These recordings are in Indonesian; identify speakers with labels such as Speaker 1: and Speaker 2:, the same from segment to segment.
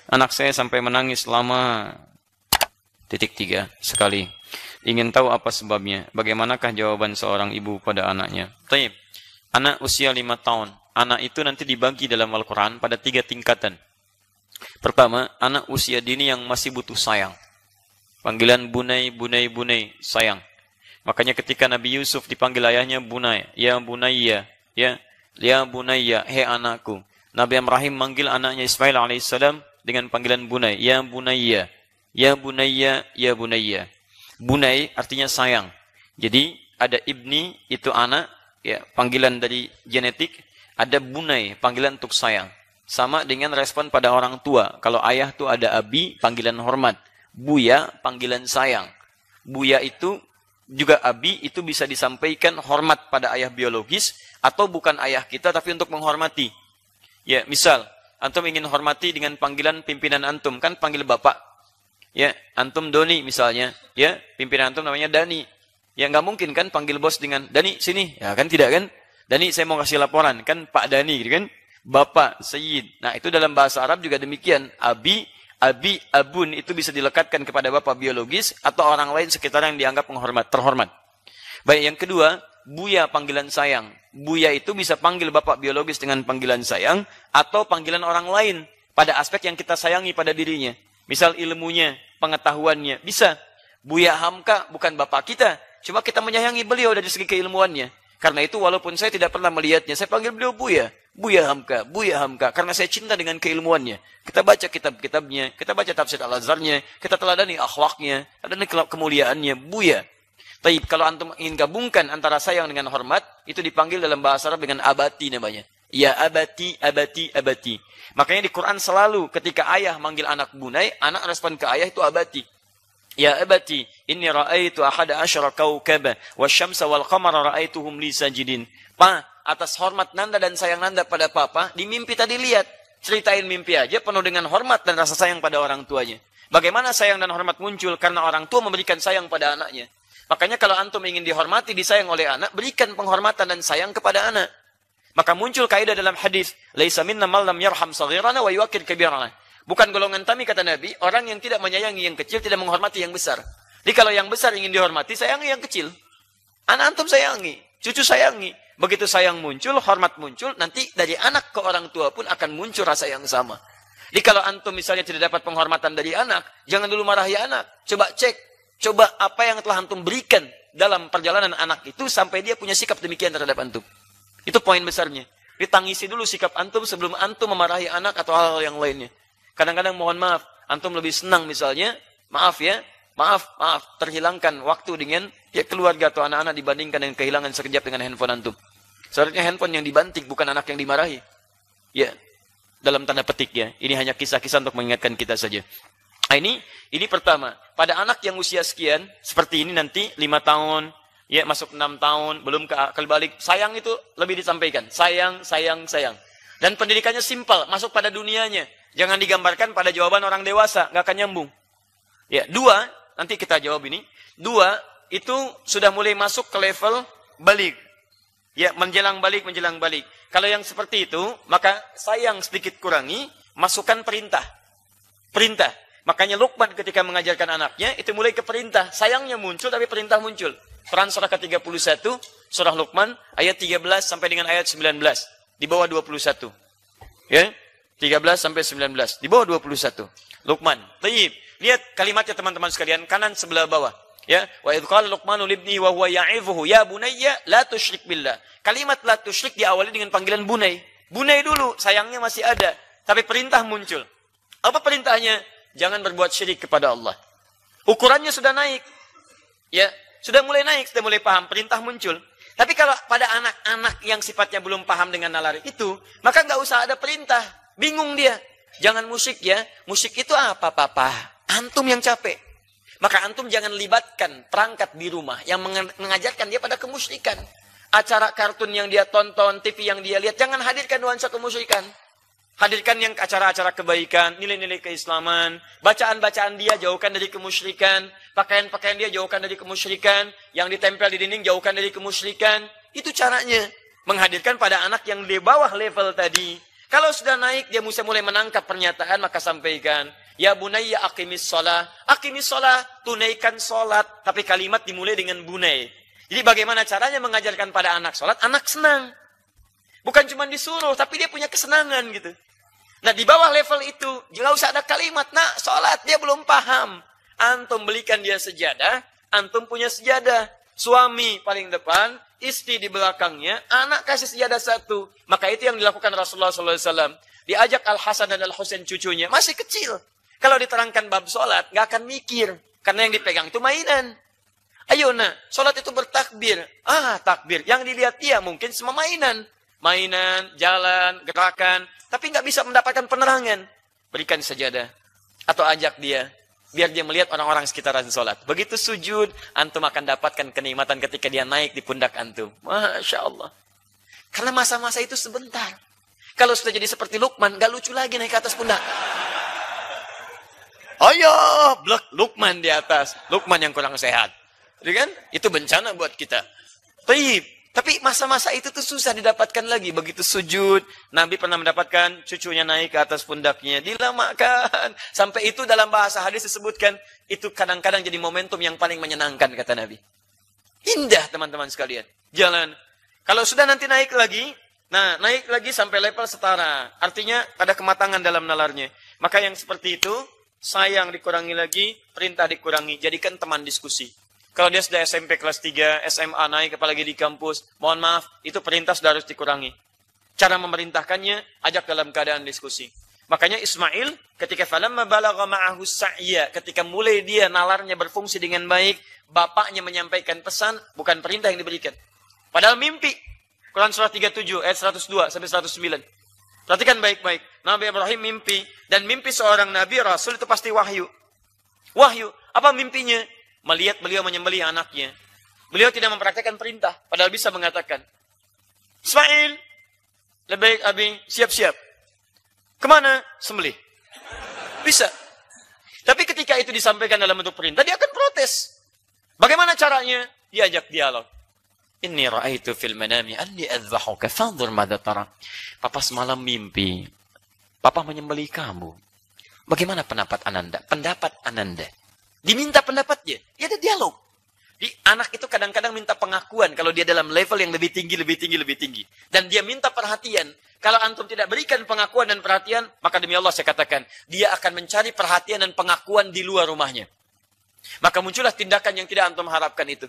Speaker 1: Anak saya sampai menangis lama. Titik 3 sekali. Ingin tahu apa sebabnya? Bagaimanakah jawaban seorang ibu pada anaknya? Taib. Anak usia 5 tahun. Anak itu nanti dibagi dalam Al-Quran pada 3 tingkatan. Pertama, anak usia dini yang masih butuh sayang. Panggilan bunai, bunai, bunai, sayang. Makanya ketika Nabi Yusuf dipanggil ayahnya bunai, ya bunayya, ya bunayya, hei anakku. Nabi Ibrahim manggil anaknya Ismail alaihissalam dengan panggilan bunai, ya bunayya, ya bunayya, ya bunayya. Bunai artinya sayang. Jadi ada ibni itu anak, ya panggilan dari genetik. Ada bunai, panggilan untuk sayang. Sama dengan respon pada orang tua. Kalau ayah tuh ada abi, panggilan hormat. Buya, panggilan sayang. Buya itu juga abi, itu bisa disampaikan hormat pada ayah biologis, atau bukan ayah kita, tapi untuk menghormati. Ya, misal, antum ingin hormati dengan panggilan pimpinan antum, kan panggil bapak. Ya, antum Doni misalnya. Ya, pimpinan antum namanya Dani. Ya, nggak mungkin kan panggil bos dengan Dani, sini. Ya, kan tidak kan? Dani, saya mau kasih laporan. Kan Pak Dani, gitu kan? Bapak, Sayyid. Nah, itu dalam bahasa Arab juga demikian. Abi, abun itu bisa dilekatkan kepada bapak biologis atau orang lain sekitar yang dianggap terhormat. Baik, yang kedua, buya panggilan sayang. Buya itu bisa panggil bapak biologis dengan panggilan sayang atau panggilan orang lain pada aspek yang kita sayangi pada dirinya. Misal ilmunya, pengetahuannya, bisa. Buya Hamka bukan bapak kita, cuma kita menyayangi beliau dari segi keilmuannya. Karena itu walaupun saya tidak pernah melihatnya, saya panggil beliau Buya. Buya Hamka, karena saya cinta dengan keilmuannya. Kita baca kitab-kitabnya, kita baca tafsir Al-Azharnya, kita teladani akhlaknya, teladani kemuliaannya, Buya. Tapi kalau antum ingin gabungkan antara sayang dengan hormat, itu dipanggil dalam bahasa Arab dengan abati namanya. Ya abati, abati, abati. Makanya di Quran selalu ketika ayah manggil anak bunai, anak respon ke ayah itu abati. Ya abati, inni ra'aitu ahada asyara kawkaba, wasyamsa wal qamara ra'aituhum li sajidin. Pa, atas hormat nanda dan sayang nanda pada papa, di mimpi tadi lihat. Ceritain mimpi aja penuh dengan hormat dan rasa sayang pada orang tuanya. Bagaimana sayang dan hormat muncul? Karena orang tua memberikan sayang pada anaknya. Makanya kalau antum ingin dihormati, disayang oleh anak, berikan penghormatan dan sayang kepada anak. Maka muncul kaidah dalam hadis, laisa minna man lam yarham saghirana wa yuwaqqir kabirana. Bukan golongan kami, kata Nabi, orang yang tidak menyayangi yang kecil, tidak menghormati yang besar. Jadi kalau yang besar ingin dihormati, sayangi yang kecil. Anak antum sayangi, cucu sayangi. Begitu sayang muncul, hormat muncul, nanti dari anak ke orang tua pun akan muncul rasa yang sama. Jadi kalau antum misalnya tidak dapat penghormatan dari anak, jangan dulu marahi anak. Coba cek, coba apa yang telah antum berikan dalam perjalanan anak itu sampai dia punya sikap demikian terhadap antum. Itu poin besarnya. Ditangisi dulu sikap antum sebelum antum memarahi anak atau hal-hal yang lainnya. Kadang-kadang mohon maaf, antum lebih senang misalnya, maaf, terhilangkan waktu dengan keluarga atau anak-anak dibandingkan dengan kehilangan sekejap dengan handphone antum. Seharusnya handphone yang dibanting, bukan anak yang dimarahi. Ya, dalam tanda petik ya. Ini hanya kisah-kisah untuk mengingatkan kita saja. Nah, ini pertama. Pada anak yang usia sekian, seperti ini nanti 5 tahun, ya masuk 6 tahun, belum ke akal balik. Sayang itu lebih disampaikan. Sayang. Dan pendidikannya simpel, masuk pada dunianya. Jangan digambarkan pada jawaban orang dewasa, nggak akan nyambung. Ya, 2, nanti kita jawab ini. 2, itu sudah mulai masuk ke level balik. Ya, menjelang balik. Kalau yang seperti itu, maka sayang sedikit kurangi, masukkan perintah. Makanya Luqman ketika mengajarkan anaknya, itu mulai ke perintah. Sayangnya muncul, tapi perintah muncul. Quran surah ke-31, surah Luqman, ayat 13 sampai dengan ayat 19. Di bawah 21. Ya, 13 sampai 19. Di bawah 21. Luqman. Tayyib. Lihat kalimatnya teman-teman sekalian, kanan sebelah bawah. Ya, wa idh qala Luqmanu libni wa huwa ya'idhuhu ya bunayya la tusyrik billah. Kalimat la tusyrik diawali dengan panggilan bunai. Bunai dulu, sayangnya masih ada, tapi perintah muncul. Apa perintahnya? Jangan berbuat syirik kepada Allah. Ukurannya sudah naik. Ya, sudah mulai naik, sudah mulai paham, perintah muncul. Tapi kalau pada anak-anak yang sifatnya belum paham dengan nalar itu, maka nggak usah ada perintah. Bingung dia. Jangan musik ya. Musik itu apa, Papa? Antum yang capek. Maka antum jangan libatkan perangkat di rumah yang mengajarkan dia pada kemusyrikan. Acara kartun yang dia tonton, TV yang dia lihat, jangan hadirkan nuansa kemusyrikan. Hadirkan yang acara-acara kebaikan, nilai-nilai keislaman, bacaan-bacaan dia jauhkan dari kemusyrikan, pakaian-pakaian dia jauhkan dari kemusyrikan, yang ditempel di dinding jauhkan dari kemusyrikan. Itu caranya menghadirkan pada anak yang di bawah level tadi. Kalau sudah naik, dia mulai menangkap pernyataan, maka sampaikan, ya bunayya aqimis sholah. Aqimis sholah, tunaikan sholat. Tapi kalimat dimulai dengan bunay. Jadi bagaimana caranya mengajarkan pada anak sholat? Anak senang. Bukan cuma disuruh, tapi dia punya kesenangan gitu. Nah, di bawah level itu, nggak usah ada kalimat, nak, sholat, dia belum paham. Antum belikan dia sejadah, antum punya sejadah. Suami paling depan, istri di belakangnya, anak kasih sejadah satu. Maka itu yang dilakukan Rasulullah SAW. Diajak Al-Hasan dan Al-Husain cucunya, masih kecil. Kalau diterangkan bab sholat, nggak akan mikir. Karena yang dipegang itu mainan. Ayo nak, sholat itu bertakbir. Takbir. Yang dilihat dia mungkin semua mainan. Mainan, jalan, gerakan. Tapi nggak bisa mendapatkan penerangan. Berikan sejadah. Atau ajak dia. Biar dia melihat orang-orang sekitaran sholat. Begitu sujud, antum akan dapatkan kenikmatan ketika dia naik di pundak antum. Masya Allah. Karena masa-masa itu sebentar. Kalau sudah jadi seperti Luqman, gak lucu lagi naik ke atas pundak. Ayo, blok Luqman di atas. Luqman yang kurang sehat. Jadi kan? Itu bencana buat kita. Tapi masa-masa itu tuh susah didapatkan lagi. Begitu sujud, Nabi pernah mendapatkan cucunya naik ke atas pundaknya. Dilamakan. Sampai itu dalam bahasa hadis disebutkan, itu kadang-kadang jadi momentum yang paling menyenangkan, kata Nabi. Indah, teman-teman sekalian. Jalan. Kalau sudah nanti naik lagi, naik lagi sampai level setara. Artinya ada kematangan dalam nalarnya. Maka yang seperti itu, sayang dikurangi lagi, perintah dikurangi. Jadikan teman diskusi. Kalau dia sudah SMP kelas 3, SMA naik, apalagi di kampus, mohon maaf, itu perintah sudah harus dikurangi. Cara memerintahkannya, ajak dalam keadaan diskusi. Makanya Ismail, ketika falamma balagha ma'ahu sa'ya, ketika mulai dia nalarnya berfungsi dengan baik, bapaknya menyampaikan pesan, bukan perintah yang diberikan. Padahal mimpi. Quran surah 37, ayat 102 sampai 109. Perhatikan baik-baik. Nabi Ibrahim mimpi, dan mimpi seorang Nabi Rasul itu pasti wahyu. Wahyu. Apa mimpinya? Melihat beliau menyembelih anaknya. Beliau tidak memperhatikan perintah. Padahal bisa mengatakan, Ismail, lebih baik Abi, siap-siap. Kemana? Sembelih. Bisa. Tapi ketika itu disampaikan dalam bentuk perintah, dia akan protes. Bagaimana caranya? Diajak dialog. Inni ra'aitu fil manami anni adzbahuka fanzur madza tara. Papa semalam mimpi. Papa menyembelih kamu. Bagaimana pendapat Ananda? Pendapat Ananda. Diminta pendapatnya. Ya ada dialog. Di anak itu kadang-kadang minta pengakuan kalau dia dalam level yang lebih tinggi, lebih tinggi, lebih tinggi. Dan dia minta perhatian. Kalau antum tidak berikan pengakuan dan perhatian, maka demi Allah saya katakan, dia akan mencari perhatian dan pengakuan di luar rumahnya. Maka muncullah tindakan yang tidak antum harapkan itu.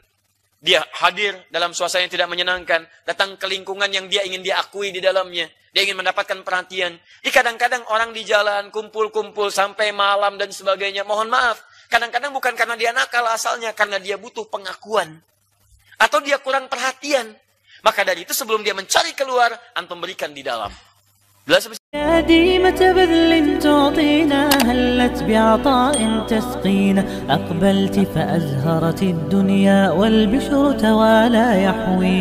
Speaker 1: Dia hadir dalam suasana yang tidak menyenangkan, datang ke lingkungan yang dia ingin diakui di dalamnya. Dia ingin mendapatkan perhatian. Kadang-kadang orang di jalan kumpul-kumpul sampai malam dan sebagainya. Mohon maaf. Kadang-kadang bukan karena dia nakal asalnya, karena dia butuh pengakuan. Atau dia kurang perhatian. Maka dari itu sebelum dia mencari keluar, antum berikan di dalam.
Speaker 2: يا ديمة بذل تعطينا هلت بعطاء تسقينا أقبلت فأزهرت الدنيا والبشر توالى يحوي